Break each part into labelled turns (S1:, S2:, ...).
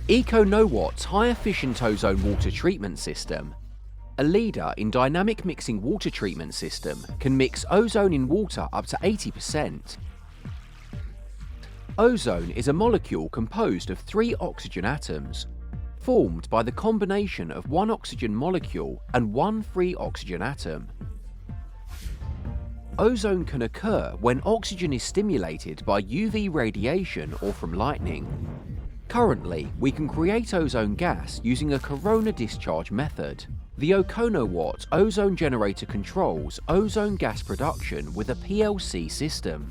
S1: EcoNowatt's high-efficient ozone water treatment system, a leader in dynamic mixing water treatment system, can mix ozone in water up to 80%. Ozone is a molecule composed of 3 oxygen atoms, formed by the combination of 1 oxygen molecule and 1 free oxygen atom. Ozone can occur when oxygen is stimulated by UV radiation or from lightning. Currently, we can create ozone gas using a corona discharge method. The EcoNowatt ozone generator controls ozone gas production with a PLC system.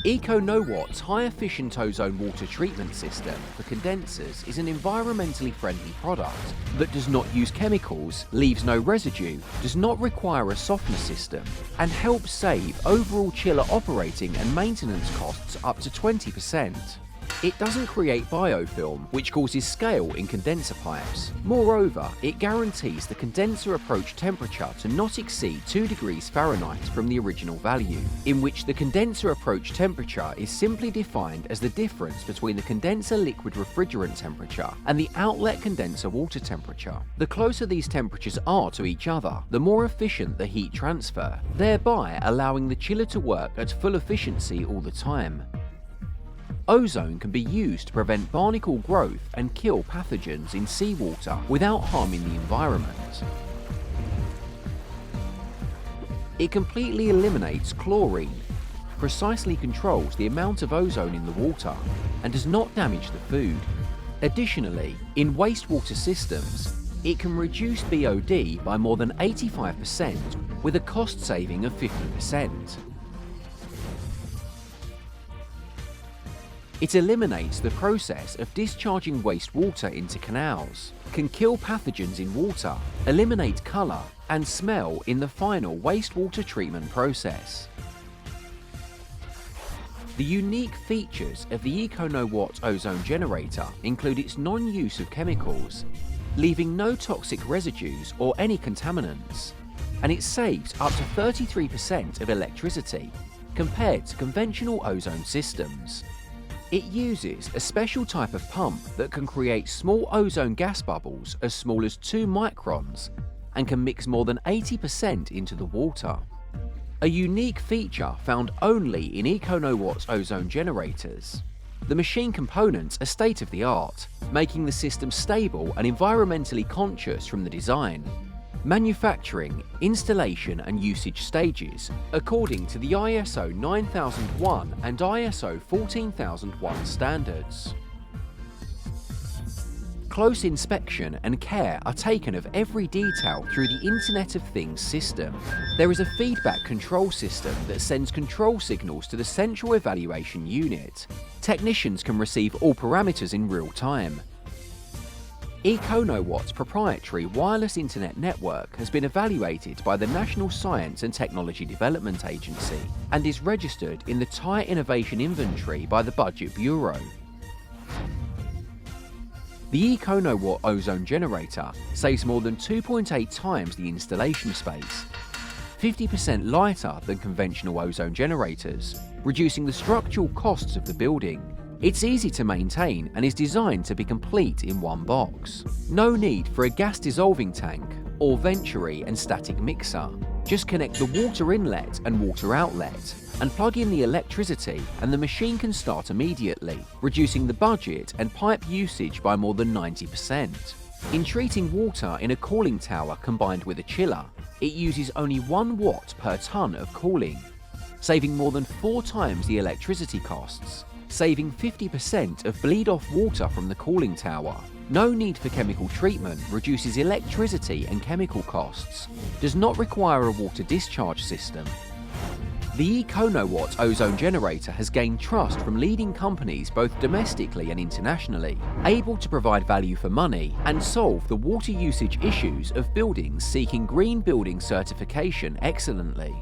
S1: EcoNowatt's high-efficient ozone water treatment system for condensers is an environmentally friendly product that does not use chemicals, leaves no residue, does not require a softener system, and helps save overall chiller operating and maintenance costs up to 20%. It doesn't create biofilm, which causes scale in condenser pipes. Moreover, it guarantees the condenser approach temperature to not exceed 2 degrees Fahrenheit from the original value, in which the condenser approach temperature is simply defined as the difference between the condenser liquid refrigerant temperature and the outlet condenser water temperature. The closer these temperatures are to each other, the more efficient the heat transfer, thereby allowing the chiller to work at full efficiency all the time. Ozone can be used to prevent barnacle growth and kill pathogens in seawater without harming the environment. It completely eliminates chlorine, precisely controls the amount of ozone in the water, and does not damage the food. Additionally, in wastewater systems, it can reduce BOD by more than 85% with a cost saving of 50%. It eliminates the process of discharging wastewater into canals, can kill pathogens in water, eliminate colour and smell in the final wastewater treatment process. The unique features of the EcoNowatt ozone generator include its non-use of chemicals, leaving no toxic residues or any contaminants, and it saves up to 33% of electricity compared to conventional ozone systems. It uses a special type of pump that can create small ozone gas bubbles as small as 2 microns and can mix more than 80% into the water. A unique feature found only in EcoNowatt ozone generators. The machine components are state-of-the-art, making the system stable and environmentally conscious from the design. Manufacturing, installation and usage stages according to the ISO 9001 and ISO 14001 standards. Close inspection and care are taken of every detail through the Internet of Things system. There is a feedback control system that sends control signals to the central evaluation unit. Technicians can receive all parameters in real time. EcoNowatt's proprietary wireless internet network has been evaluated by the National Science and Technology Development Agency and is registered in the Thai Innovation Inventory by the Budget Bureau. The EcoNowatt ozone generator saves more than 2.8 times the installation space, 50% lighter than conventional ozone generators, reducing the structural costs of the building. It's easy to maintain and is designed to be complete in one box. No need for a gas dissolving tank or Venturi and static mixer. Just connect the water inlet and water outlet and plug in the electricity and the machine can start immediately, reducing the budget and pipe usage by more than 90%. In treating water in a cooling tower combined with a chiller, it uses only 1 watt per tonne of cooling, saving more than 4 times the electricity costs. Saving 50% of bleed-off water from the cooling tower. No need for chemical treatment reduces electricity and chemical costs. Does not require a water discharge system. The EcoNowatt ozone generator has gained trust from leading companies both domestically and internationally, able to provide value for money and solve the water usage issues of buildings seeking green building certification excellently.